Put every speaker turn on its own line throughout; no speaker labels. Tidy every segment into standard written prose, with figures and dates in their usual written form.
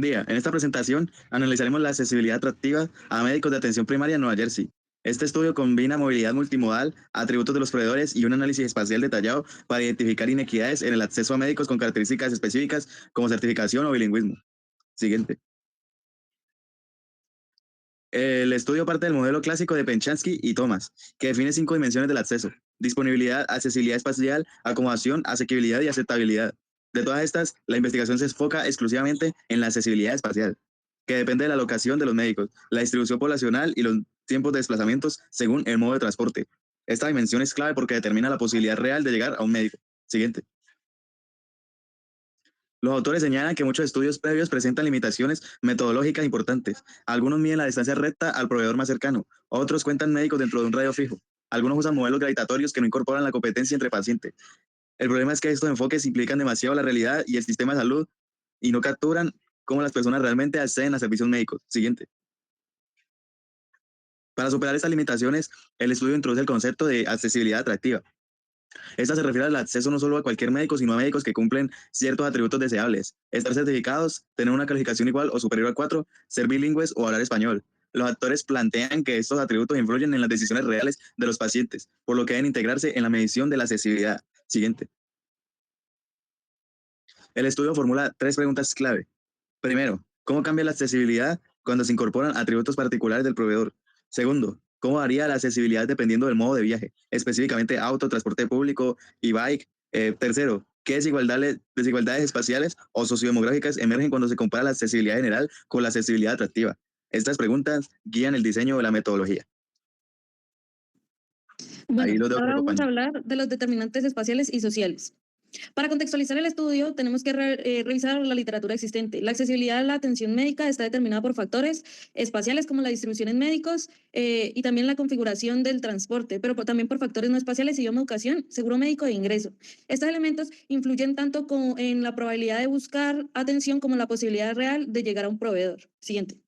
Día. En esta presentación analizaremos la accesibilidad atractiva a médicos de atención primaria en Nueva Jersey. Este estudio combina movilidad multimodal, atributos de los proveedores y un análisis espacial detallado para identificar inequidades en el acceso a médicos con características específicas como certificación o bilingüismo. Siguiente. El estudio parte del modelo clásico de Penchansky y Thomas, que define 5 dimensiones del acceso: disponibilidad, accesibilidad espacial, acomodación, asequibilidad y aceptabilidad. De todas estas, la investigación se enfoca exclusivamente en la accesibilidad espacial, que depende de la locación de los médicos, la distribución poblacional y los tiempos de desplazamientos según el modo de transporte. Esta dimensión es clave porque determina la posibilidad real de llegar a un médico. Siguiente. Los autores señalan que muchos estudios previos presentan limitaciones metodológicas importantes. Algunos miden la distancia recta al proveedor más cercano, otros cuentan médicos dentro de un radio fijo. Algunos usan modelos gravitatorios que no incorporan la competencia entre pacientes. El problema es que estos enfoques implican demasiado la realidad y el sistema de salud y no capturan cómo las personas realmente acceden a servicios médicos. Siguiente. Para superar estas limitaciones, el estudio introduce el concepto de accesibilidad atractiva. Esta se refiere al acceso no solo a cualquier médico, sino a médicos que cumplen ciertos atributos deseables: estar certificados, tener una calificación igual o superior a 4, ser bilingües o hablar español. Los actores plantean que estos atributos influyen en las decisiones reales de los pacientes, por lo que deben integrarse en la medición de la accesibilidad. Siguiente. El estudio formula 3 preguntas clave. Primero, ¿cómo cambia la accesibilidad cuando se incorporan atributos particulares del proveedor? Segundo, ¿cómo varía la accesibilidad dependiendo del modo de viaje, específicamente auto, transporte público y bike? Tercero, ¿qué desigualdades espaciales o sociodemográficas emergen cuando se compara la accesibilidad general con la accesibilidad atractiva? Estas preguntas guían el diseño de la metodología.
Bueno,
Ahí los dejo que me
ahora vamos a
acompañen.
hablar de los determinantes espaciales y sociales. Para contextualizar el estudio, tenemos que revisar la literatura existente. La accesibilidad a la atención médica está determinada por factores espaciales como la distribución en médicos y también la configuración del transporte, pero también por factores no espaciales, idioma, educación, seguro médico e ingreso. Estos elementos influyen tanto como en la probabilidad de buscar atención como en la posibilidad real de llegar a un proveedor. Siguiente.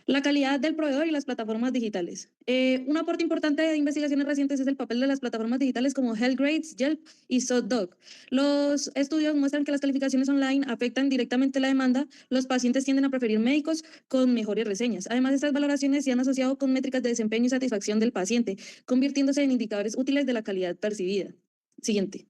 La calidad del proveedor y las plataformas digitales. Un aporte importante de investigaciones recientes es el papel de las plataformas digitales como HealthGrades, Yelp y SoftDoc. Los estudios muestran que las calificaciones online afectan directamente la demanda. Los pacientes tienden a preferir médicos con mejores reseñas. Además, estas valoraciones se han asociado con métricas de desempeño y satisfacción del paciente, convirtiéndose en indicadores útiles de la calidad percibida. Siguiente.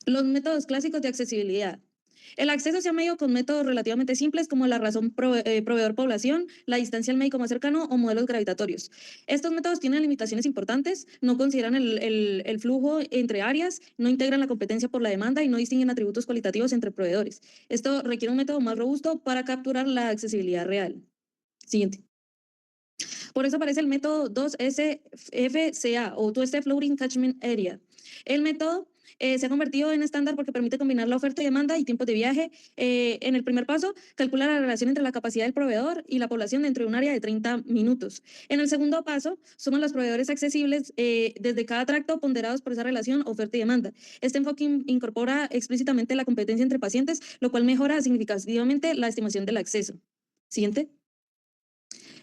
Los métodos clásicos de accesibilidad. El acceso se ha medido con métodos relativamente simples como la razón proveedor-población, la distancia al médico más cercano o modelos gravitatorios. Estos métodos tienen limitaciones importantes, no consideran el flujo entre áreas, no integran la competencia por la demanda y no distinguen atributos cualitativos entre proveedores. Esto requiere un método más robusto para capturar la accesibilidad real. Siguiente. Por eso aparece el método 2SFCA o Two Step Floating Catchment Area. El método se ha convertido en estándar porque permite combinar la oferta y demanda y tiempos de viaje. En el primer paso, calcula la relación entre la capacidad del proveedor y la población dentro de un área de 30 minutos. En el segundo paso, suman los proveedores accesibles desde cada tracto ponderados por esa relación oferta y demanda. Este enfoque incorpora explícitamente la competencia entre pacientes, lo cual mejora significativamente la estimación del acceso. Siguiente.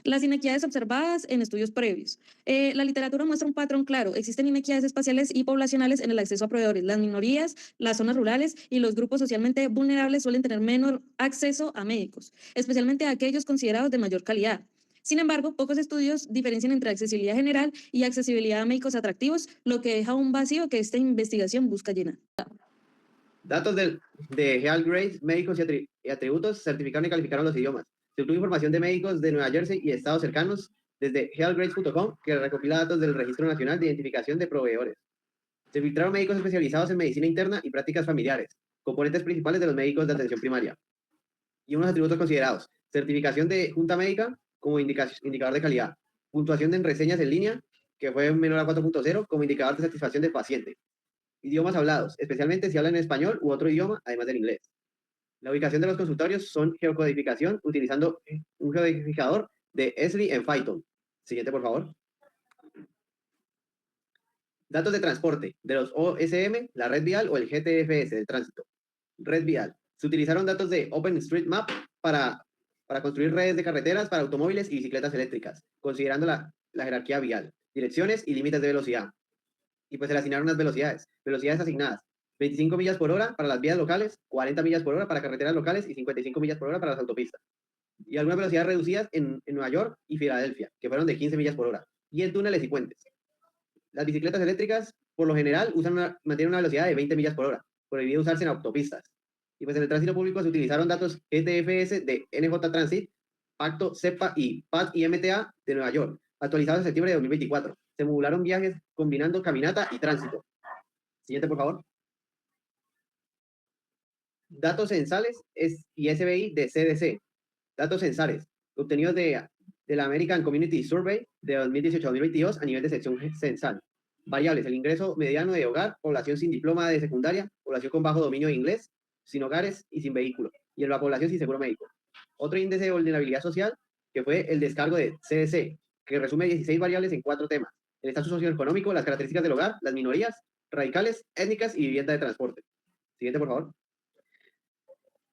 Las inequidades observadas en estudios previos. La literatura muestra un patrón claro. Existen inequidades espaciales y poblacionales en el acceso a proveedores. Las minorías, las zonas rurales y los grupos socialmente vulnerables suelen tener menor acceso a médicos, especialmente aquellos considerados de mayor calidad. Sin embargo, pocos estudios diferencian entre accesibilidad general y accesibilidad a médicos atractivos, lo que deja un vacío que esta investigación busca llenar.
Datos de HealthGrades, médicos y atributos, certificaron y calificaron los idiomas. Se obtuvo información de médicos de Nueva Jersey y estados cercanos desde healthgrades.com, que recopila datos del Registro Nacional de Identificación de Proveedores. Se filtraron médicos especializados en medicina interna y prácticas familiares, componentes principales de los médicos de atención primaria. Y unos atributos considerados: certificación de Junta Médica como indicador de calidad, puntuación en reseñas en línea, que fue menor a 4.0 como indicador de satisfacción del paciente. Idiomas hablados, especialmente si hablan en español u otro idioma, además del inglés. La ubicación de los consultorios son geocodificación utilizando un geocodificador de Esri en Python. Siguiente, por favor. Datos de transporte de los OSM, la red vial o el GTFS del tránsito. Red vial. Se utilizaron datos de OpenStreetMap para construir redes de carreteras para automóviles y bicicletas eléctricas, considerando la jerarquía vial, direcciones y límites de velocidad. Y pues se le asignaron unas velocidades asignadas. 25 millas por hora para las vías locales, 40 millas por hora para carreteras locales y 55 millas por hora para las autopistas. Y algunas velocidades reducidas en Nueva York y Filadelfia, que fueron de 15 millas por hora. Y en túneles y puentes. Las bicicletas eléctricas, por lo general, mantienen una velocidad de 20 millas por hora, prohibido usarse en autopistas. Y pues en el tránsito público se utilizaron datos GTFS de NJ Transit, Pacto, CEPA y PAT y MTA de Nueva York, actualizados en septiembre de 2024. Se modularon viajes combinando caminata y tránsito. Siguiente, por favor. Datos censales y SBI de CDC. Datos censales, obtenidos de la American Community Survey de 2018-2022 a nivel de sección censal. Variables, el ingreso mediano de hogar, población sin diploma de secundaria, población con bajo dominio de inglés, sin hogares y sin vehículo, y la población sin seguro médico. Otro índice de vulnerabilidad social, que fue el descargo de CDC, que resume 16 variables en 4 temas: el estatus socioeconómico, las características del hogar, las minorías, radicales, étnicas y vivienda de transporte. Siguiente, por favor.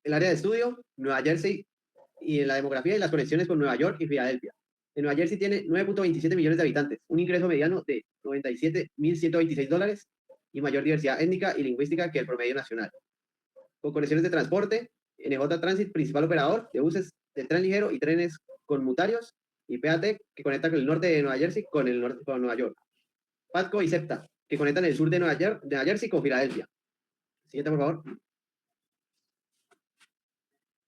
El área de estudio, Nueva Jersey, y en la demografía y las conexiones con Nueva York y Filadelfia. En Nueva Jersey tiene 9.27 millones de habitantes, un ingreso mediano de $97.126 y mayor diversidad étnica y lingüística que el promedio nacional. Con conexiones de transporte, NJ Transit, principal operador de buses de tren ligero y trenes conmutarios, y PAT, que conecta con el norte de Nueva Jersey con Nueva York. PATCO y SEPTA, que conectan el sur de Nueva Jersey con Filadelfia. Siguiente, por favor.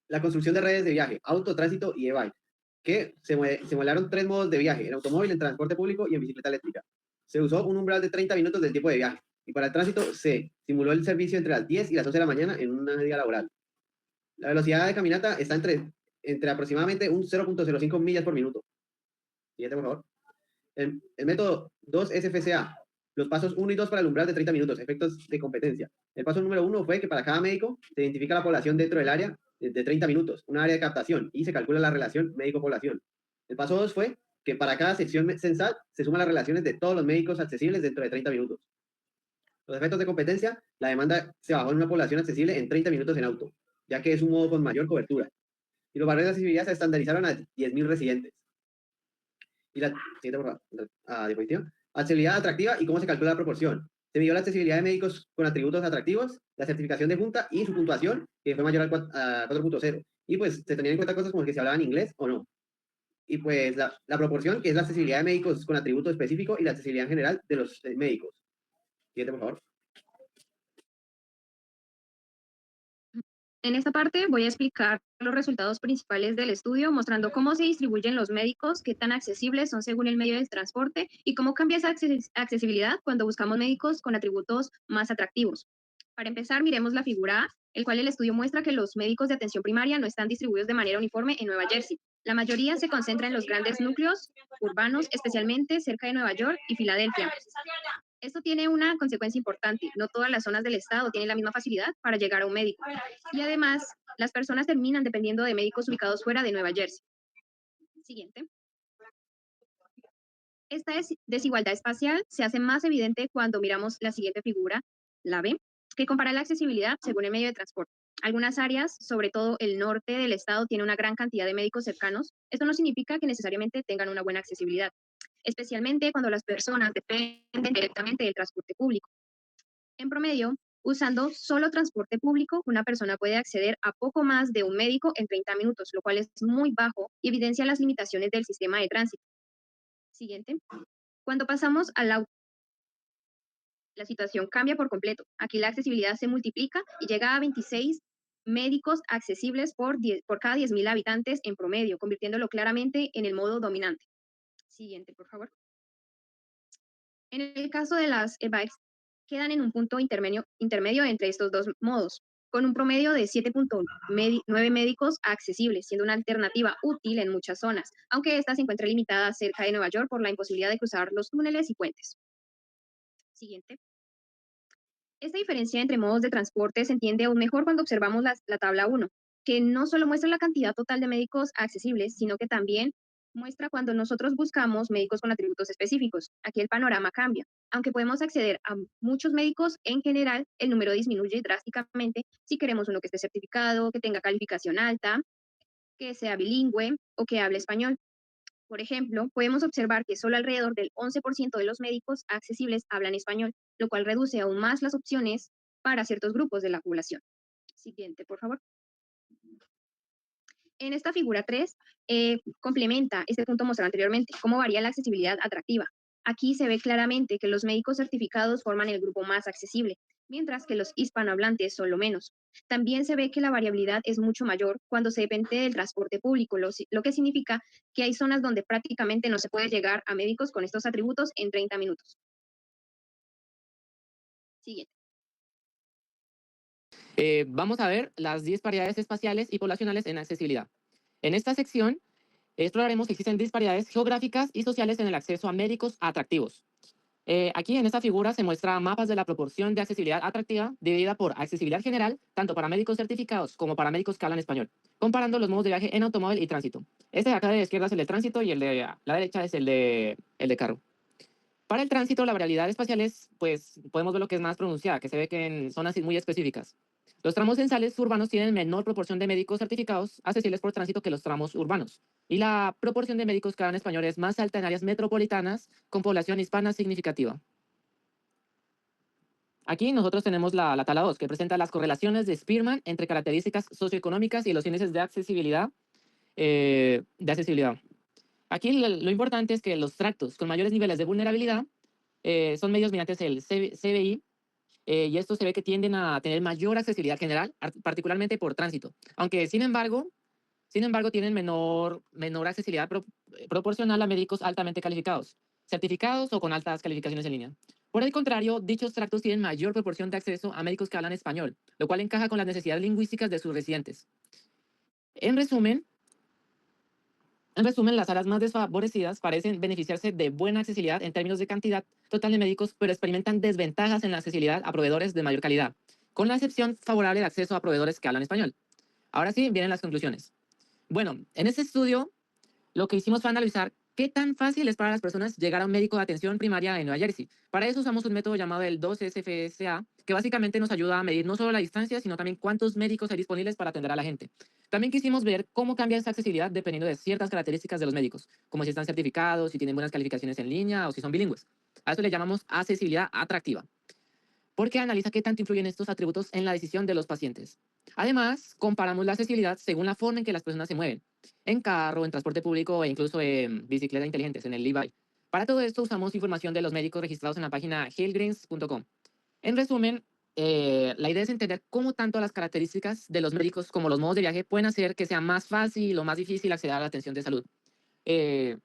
La construcción de redes de viaje, auto, tránsito y e-bike, que se modelaron 3 modos de viaje: en automóvil, en transporte público y en bicicleta eléctrica. Se usó un umbral de 30 minutos del tiempo de viaje, y para el tránsito se simuló el servicio entre las 10 y las 11 de la mañana en una día laboral. La velocidad de caminata está entre aproximadamente un 0.05 millas por minuto. Siguiente, por favor. El método 2-SFCA, los pasos 1 y 2 para el umbral de 30 minutos, efectos de competencia. El paso número 1 fue que para cada médico se identifica la población dentro del área de 30 minutos, un área de captación, y se calcula la relación médico-población. El paso 2 fue que para cada sección censal se suman las relaciones de todos los médicos accesibles dentro de 30 minutos. Los efectos de competencia, la demanda se bajó en una población accesible en 30 minutos en auto, ya que es un modo con mayor cobertura. Y los barreras de accesibilidad se estandarizaron a 10.000 residentes. Y la siguiente diapositiva. Accesibilidad atractiva y cómo se calcula la proporción. Se midió la accesibilidad de médicos con atributos atractivos, la certificación de junta y su puntuación, que fue mayor a 4.0. Y pues se tenían en cuenta cosas como que se hablaban inglés o no. Y pues la proporción, que es la accesibilidad de médicos con atributo específico y la accesibilidad en general de los médicos. Siguiente, por favor.
En esta parte voy a explicar los resultados principales del estudio, mostrando cómo se distribuyen los médicos, qué tan accesibles son según el medio de transporte y cómo cambia esa accesibilidad cuando buscamos médicos con atributos más atractivos. Para empezar, miremos la figura A, el cual el estudio muestra que los médicos de atención primaria no están distribuidos de manera uniforme en Nueva Jersey. La mayoría se concentra en los grandes núcleos urbanos, especialmente cerca de Nueva York y Filadelfia. Esto tiene una consecuencia importante: no todas las zonas del estado tienen la misma facilidad para llegar a un médico. Y además, las personas terminan dependiendo de médicos ubicados fuera de Nueva Jersey. Siguiente. Esta desigualdad espacial se hace más evidente cuando miramos la siguiente figura, la B, que compara la accesibilidad según el medio de transporte. Algunas áreas, sobre todo el norte del estado, tiene una gran cantidad de médicos cercanos. Esto no significa que necesariamente tengan una buena accesibilidad, especialmente cuando las personas dependen directamente del transporte público. En promedio, usando solo transporte público, una persona puede acceder a poco más de un médico en 30 minutos, lo cual es muy bajo y evidencia las limitaciones del sistema de tránsito. Siguiente. Cuando pasamos al auto, la situación cambia por completo. Aquí la accesibilidad se multiplica y llega a 26 médicos accesibles por cada 10.000 habitantes en promedio, convirtiéndolo claramente en el modo dominante. Siguiente, por favor. En el caso de las e-bikes, quedan en un punto intermedio entre estos dos modos, con un promedio de 7.9 médicos accesibles, siendo una alternativa útil en muchas zonas, aunque esta se encuentra limitada cerca de Nueva York por la imposibilidad de cruzar los túneles y puentes. Siguiente. Esta diferencia entre modos de transporte se entiende aún mejor cuando observamos la tabla 1, que no solo muestra la cantidad total de médicos accesibles, sino que también muestra cuando nosotros buscamos médicos con atributos específicos. Aquí el panorama cambia. Aunque podemos acceder a muchos médicos, en general el número disminuye drásticamente si queremos uno que esté certificado, que tenga calificación alta, que sea bilingüe o que hable español. Por ejemplo, podemos observar que solo alrededor del 11% de los médicos accesibles hablan español, lo cual reduce aún más las opciones para ciertos grupos de la población. Siguiente, por favor. En esta figura 3, complementa este punto mostrado anteriormente, cómo varía la accesibilidad atractiva. Aquí se ve claramente que los médicos certificados forman el grupo más accesible, mientras que los hispanohablantes son lo menos. También se ve que la variabilidad es mucho mayor cuando se depende del transporte público, lo que significa que hay zonas donde prácticamente no se puede llegar a médicos con estos atributos en 30 minutos. Siguiente.
Vamos a ver las 10 variedades espaciales y poblacionales en accesibilidad. En esta sección exploraremos si existen disparidades geográficas y sociales en el acceso a médicos atractivos. Aquí en esta figura se muestra mapas de la proporción de accesibilidad atractiva dividida por accesibilidad general, tanto para médicos certificados como para médicos que hablan español, comparando los modos de viaje en automóvil y tránsito. Este de acá de la izquierda es el de tránsito y el de la derecha es el de carro. Para el tránsito, la variabilidad espacial es, pues, podemos ver lo que es más pronunciada, que se ve que en zonas muy específicas. Los tramos censales urbanos tienen menor proporción de médicos certificados accesibles por tránsito que los tramos urbanos. Y la proporción de médicos que hablan español es más alta en áreas metropolitanas con población hispana significativa. Aquí nosotros tenemos la tabla 2, que presenta las correlaciones de Spearman entre características socioeconómicas y los índices de accesibilidad. Aquí lo importante es que los tractos con mayores niveles de vulnerabilidad son medidos mediante el CBI, y estos se ve que tienden a tener mayor accesibilidad general, particularmente por tránsito. Aunque, sin embargo, tienen menor accesibilidad proporcional a médicos altamente calificados, certificados o con altas calificaciones en línea. Por el contrario, dichos tractos tienen mayor proporción de acceso a médicos que hablan español, lo cual encaja con las necesidades lingüísticas de sus residentes. En resumen, las áreas más desfavorecidas parecen beneficiarse de buena accesibilidad en términos de cantidad total de médicos, pero experimentan desventajas en la accesibilidad a proveedores de mayor calidad, con la excepción favorable de acceso a proveedores que hablan español. Ahora sí, vienen las conclusiones. Bueno, en este estudio lo que hicimos fue analizar qué tan fácil es para las personas llegar a un médico de atención primaria en Nueva Jersey. Para eso usamos un método llamado el 2SFSA, que básicamente nos ayuda a medir no solo la distancia, sino también cuántos médicos hay disponibles para atender a la gente. También quisimos ver cómo cambia esta accesibilidad dependiendo de ciertas características de los médicos, como si están certificados, si tienen buenas calificaciones en línea o si son bilingües. A eso le llamamos accesibilidad atractiva, porque analiza qué tanto influyen estos atributos en la decisión de los pacientes. Además, comparamos la accesibilidad según la forma en que las personas se mueven, en carro, en transporte público e incluso en bicicletas inteligentes, en el e-bike. Para todo esto usamos información de los médicos registrados en la página healthgreens.com. En resumen, la idea es entender cómo tanto las características de los médicos como los modos de viaje pueden hacer que sea más fácil o más difícil acceder a la atención de salud. En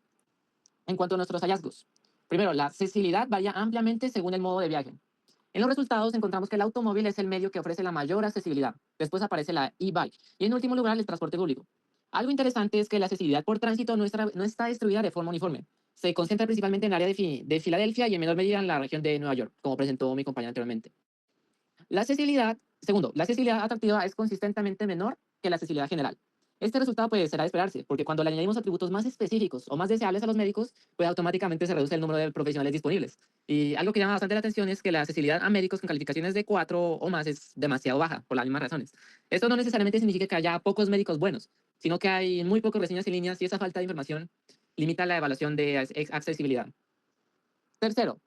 cuanto a nuestros hallazgos, primero, la accesibilidad varía ampliamente según el modo de viaje. En los resultados encontramos que el automóvil es el medio que ofrece la mayor accesibilidad. Después aparece la e-bike. Y en último lugar, el transporte público. Algo interesante es que la accesibilidad por tránsito no está distribuida de forma uniforme. Se concentra principalmente en el área de Filadelfia y en menor medida en la región de Nueva York, como presentó mi compañera anteriormente. La accesibilidad atractiva es consistentemente menor que la accesibilidad general. Este resultado pues será de esperarse, porque cuando le añadimos atributos más específicos o más deseables a los médicos, pues automáticamente se reduce el número de profesionales disponibles. Y algo que llama bastante la atención es que la accesibilidad a médicos con calificaciones de 4 o más es demasiado baja, por las mismas razones. Esto no necesariamente significa que haya pocos médicos buenos, sino que hay muy pocas reseñas en línea y esa falta de información limita la evaluación de accesibilidad. Tercero,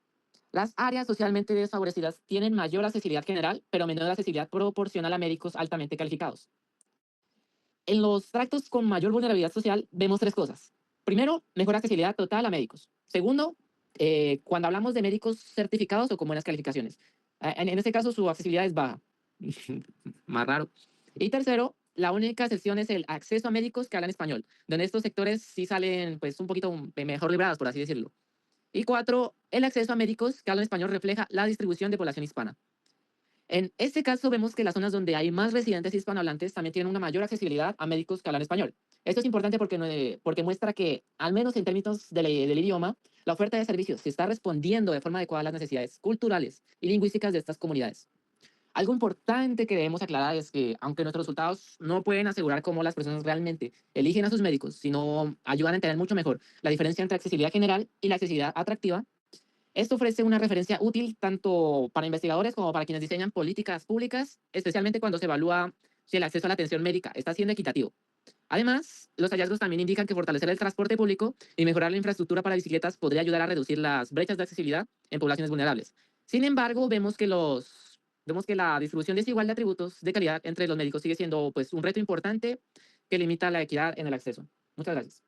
las áreas socialmente desfavorecidas tienen mayor accesibilidad general, pero menor accesibilidad proporcional a médicos altamente calificados. En los tractos con mayor vulnerabilidad social vemos tres cosas. Primero, mejor accesibilidad total a médicos. Segundo, cuando hablamos de médicos certificados o con buenas calificaciones. En este caso, su accesibilidad es baja. Más raro. Y tercero, la única excepción es el acceso a médicos que hablan español, donde estos sectores sí salen pues, un poquito mejor librados, por así decirlo. Y cuatro, el acceso a médicos que hablan español refleja la distribución de población hispana. En este caso vemos que las zonas donde hay más residentes hispanohablantes también tienen una mayor accesibilidad a médicos que hablan español. Esto es importante porque muestra que, al menos en términos del idioma, la oferta de servicios se está respondiendo de forma adecuada a las necesidades culturales y lingüísticas de estas comunidades. Algo importante que debemos aclarar es que, aunque nuestros resultados no pueden asegurar cómo las personas realmente eligen a sus médicos, sino ayudan a entender mucho mejor la diferencia entre accesibilidad general y la accesibilidad atractiva, esto ofrece una referencia útil tanto para investigadores como para quienes diseñan políticas públicas, especialmente cuando se evalúa si el acceso a la atención médica está siendo equitativo. Además, los hallazgos también indican que fortalecer el transporte público y mejorar la infraestructura para bicicletas podría ayudar a reducir las brechas de accesibilidad en poblaciones vulnerables. Sin embargo, vemos que los vemos que la distribución desigual de atributos de calidad entre los médicos sigue siendo pues, un reto importante que limita la equidad en el acceso. Muchas gracias.